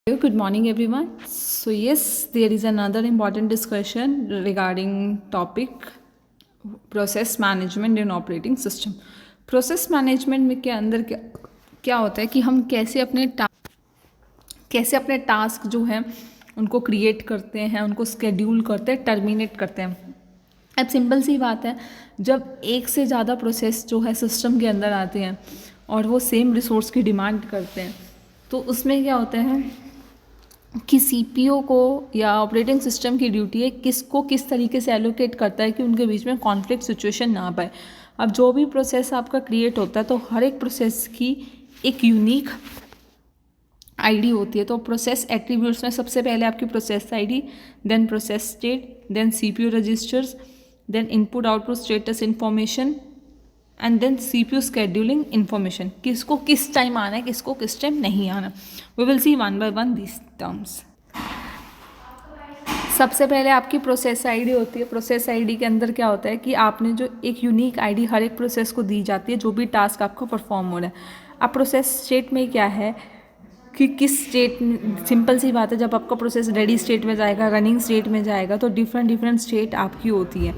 Good morning everyone. So yes, there is another important discussion regarding topic process management in operating system. Process management में के अंदर क्या होता है कि हम कैसे अपने टास्क जो हैं उनको क्रिएट करते हैं, उनको स्केड्यूल करते हैं, टर्मिनेट करते हैं. अब सिंपल सी बात है, जब एक से ज़्यादा प्रोसेस जो है सिस्टम के अंदर आते हैं और वो सेम रिसोर्स की डिमांड करते हैं, तो उसमें क्या होता है कि सीपीयू को या ऑपरेटिंग सिस्टम की ड्यूटी है किसको किस तरीके से एलोकेट करता है कि उनके बीच में कॉन्फ्लिक्ट सिचुएशन ना पाए. अब जो भी प्रोसेस आपका क्रिएट होता है तो हर एक प्रोसेस की एक यूनिक आईडी होती है. तो प्रोसेस एट्रीब्यूट्स में सबसे पहले आपकी process ID, then process state, then CPU registers, then input output status information and then CPU scheduling information. किसको किस टाइम आना है, किसको किस टाइम नहीं आना. We will see one by one these terms. सबसे पहले आपकी प्रोसेस आईडी होती है. प्रोसेस आईडी के अंदर क्या होता है कि आपने जो एक यूनिक आईडी हर एक प्रोसेस को दी जाती है जो भी टास्क आपका परफॉर्म हो रहा है. अब प्रोसेस स्टेट में क्या है कि किस स्टेट, सिंपल सी बात है, जब आपका प्रोसेस रेडी स्टेट में जाएगा, रनिंग स्टेट में जाएगा, तो डिफरेंट स्टेट आपकी होती है.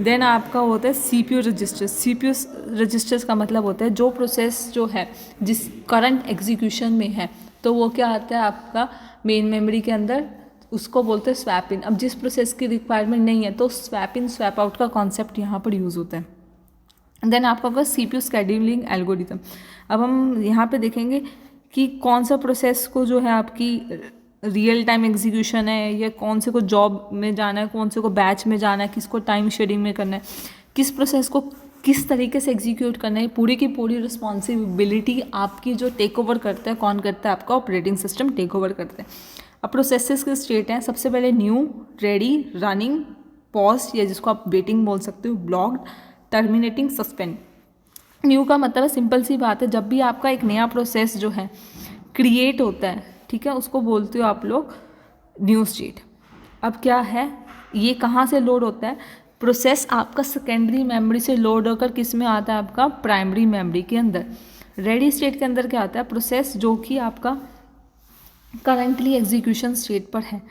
देन आपका होता है सीपीयू रजिस्टर्स. सीपीयू रजिस्टर्स का मतलब होता है जो प्रोसेस जो है जिस करंट एग्जीक्यूशन में है तो वो क्या आता है आपका मेन मेमोरी के अंदर, उसको बोलते हैं स्वैप इन. अब जिस प्रोसेस की रिक्वायरमेंट नहीं है तो स्वैप इन स्वैप आउट का कॉन्सेप्ट यहाँ पर यूज़ होता है. देन आपका होगा सीपीयू स्केड्यूलिंग एल्गोरिथम. अब हम यहाँ पे देखेंगे कि कौन सा प्रोसेस को जो है आपकी रियल टाइम एग्जीक्यूशन है या कौन से को जॉब में जाना है, कौन से को बैच में जाना है, किसको टाइम शेडिंग में करना है, किस प्रोसेस को किस तरीके से एग्जीक्यूट करना है. पूरी की पूरी रिस्पॉन्सिबिलिटी आपकी जो टेक ओवर करता है, कौन करता है, आपका ऑपरेटिंग सिस्टम टेक ओवर करता है. अब प्रोसेसेस के स्टेट हैं. सबसे पहले न्यू, रेडी, रनिंग, पॉज या जिसको आप वेटिंग बोल सकते हो, ब्लॉक्ड, टर्मिनेटिंग, सस्पेंड. न्यू का मतलब है, सिंपल सी बात है, जब भी आपका एक नया प्रोसेस जो है क्रिएट होता है, ठीक है, उसको बोलते हो आप लोग न्यू स्टेट. अब क्या है, ये कहाँ से लोड होता है, प्रोसेस आपका सेकेंडरी मेमोरी से लोड होकर किस में आता है, आपका प्राइमरी मेमोरी के अंदर. रेडी स्टेट के अंदर क्या आता है, प्रोसेस जो कि आपका करंटली एग्जीक्यूशन स्टेट पर है.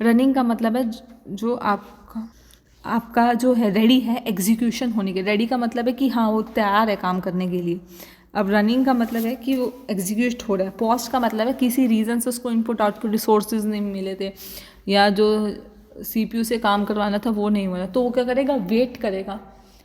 रनिंग का मतलब है जो आपका जो है रेडी है एग्जीक्यूशन होने के. रेडी का मतलब है कि हाँ वो तैयार है काम करने के लिए. अब रनिंग का मतलब है कि वो एग्जीक्यूट हो रहा है. पॉज का मतलब है किसी रीज़न से उसको इनपुट आउटपुट रिसोर्सेज नहीं मिले थे या जो सीपीयू से काम करवाना था वो नहीं हुआ, तो वो क्या करेगा, वेट करेगा.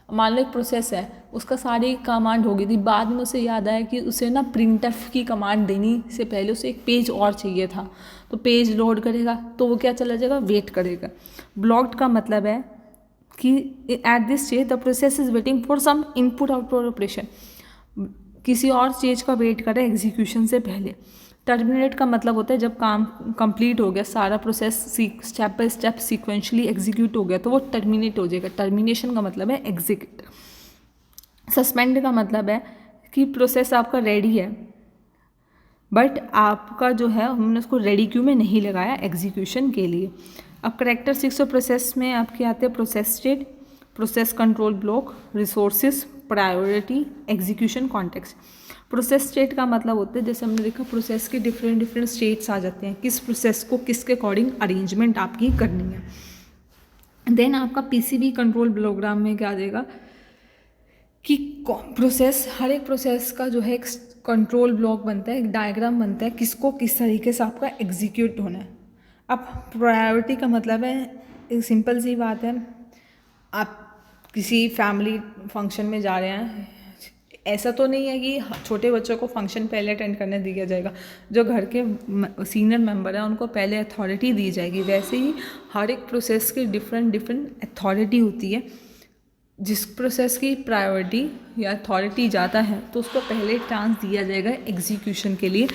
मान लो एक प्रोसेस है, उसका सारी कमांड हो गई थी, बाद में उसे याद आया कि उसे ना प्रिंटफ की कमांड देनी से पहले उसे एक पेज और चाहिए था, तो पेज लोड करेगा, तो वो क्या चला जाएगा, वेट करेगा. ब्लॉक्ड का मतलब है कि at this stage the process is waiting for some input output operation, किसी और चीज़ का वेट करें एग्जीक्यूशन से पहले. टर्मिनेट का मतलब होता है जब काम कंप्लीट हो गया, सारा process step by step sequentially execute हो गया तो वो टर्मिनेट हो जाएगा. टर्मिनेशन का मतलब है एग्जीक्यूट. सस्पेंड का मतलब है कि प्रोसेस आपका रेडी है बट आपका जो है हमने उसको रेडी क्यू में नहीं लगाया एग्जीक्यूशन के लिए. अब कैरेक्टरिस्टिक्स ऑफ प्रोसेस में आपके आते हैं process state, process control block, resources, priority, execution, context. Process state का मतलब होता है, जैसे हमने देखा प्रोसेस के डिफरेंट स्टेट्स आ जाते हैं, किस प्रोसेस को किसके अकॉर्डिंग अरेंजमेंट आपकी करनी है. देन आपका पीसीबी कंट्रोल प्रोग्राम में क्या आ जाएगा कि प्रोसेस, हर एक प्रोसेस का जो है एक कंट्रोल ब्लॉक बनता है, एक डायग्राम बनता है, किसको किस तरीके से आपका एग्जीक्यूट होना है. अब प्रायोरिटी का मतलब है, एक सिंपल सी बात है, आप किसी फैमिली फंक्शन में जा रहे हैं, ऐसा तो नहीं है कि छोटे बच्चों को फंक्शन पहले अटेंड करने दिया जाएगा, जो घर के सीनियर मेंबर हैं उनको पहले अथॉरिटी दी जाएगी. वैसे ही हर एक प्रोसेस की डिफरेंट अथॉरिटी होती है. जिस प्रोसेस की प्रायोरिटी या अथॉरिटी ज़्यादा है तो उसको पहले चांस दिया जाएगा एग्जीक्यूशन के लिए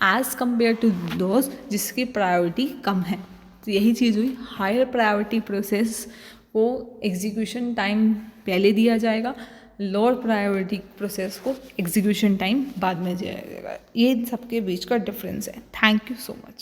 एज़ कम्पेयर टू दोज जिसकी प्रायोरिटी कम है. तो यही चीज़ हुई, हायर प्रायोरिटी प्रोसेस को एग्जीक्यूशन टाइम पहले दिया जाएगा, लोअर प्रायोरिटी प्रोसेस को एग्जीक्यूशन टाइम बाद में दिया जाएगा. ये सबके बीच का डिफरेंस है. Thank you so much.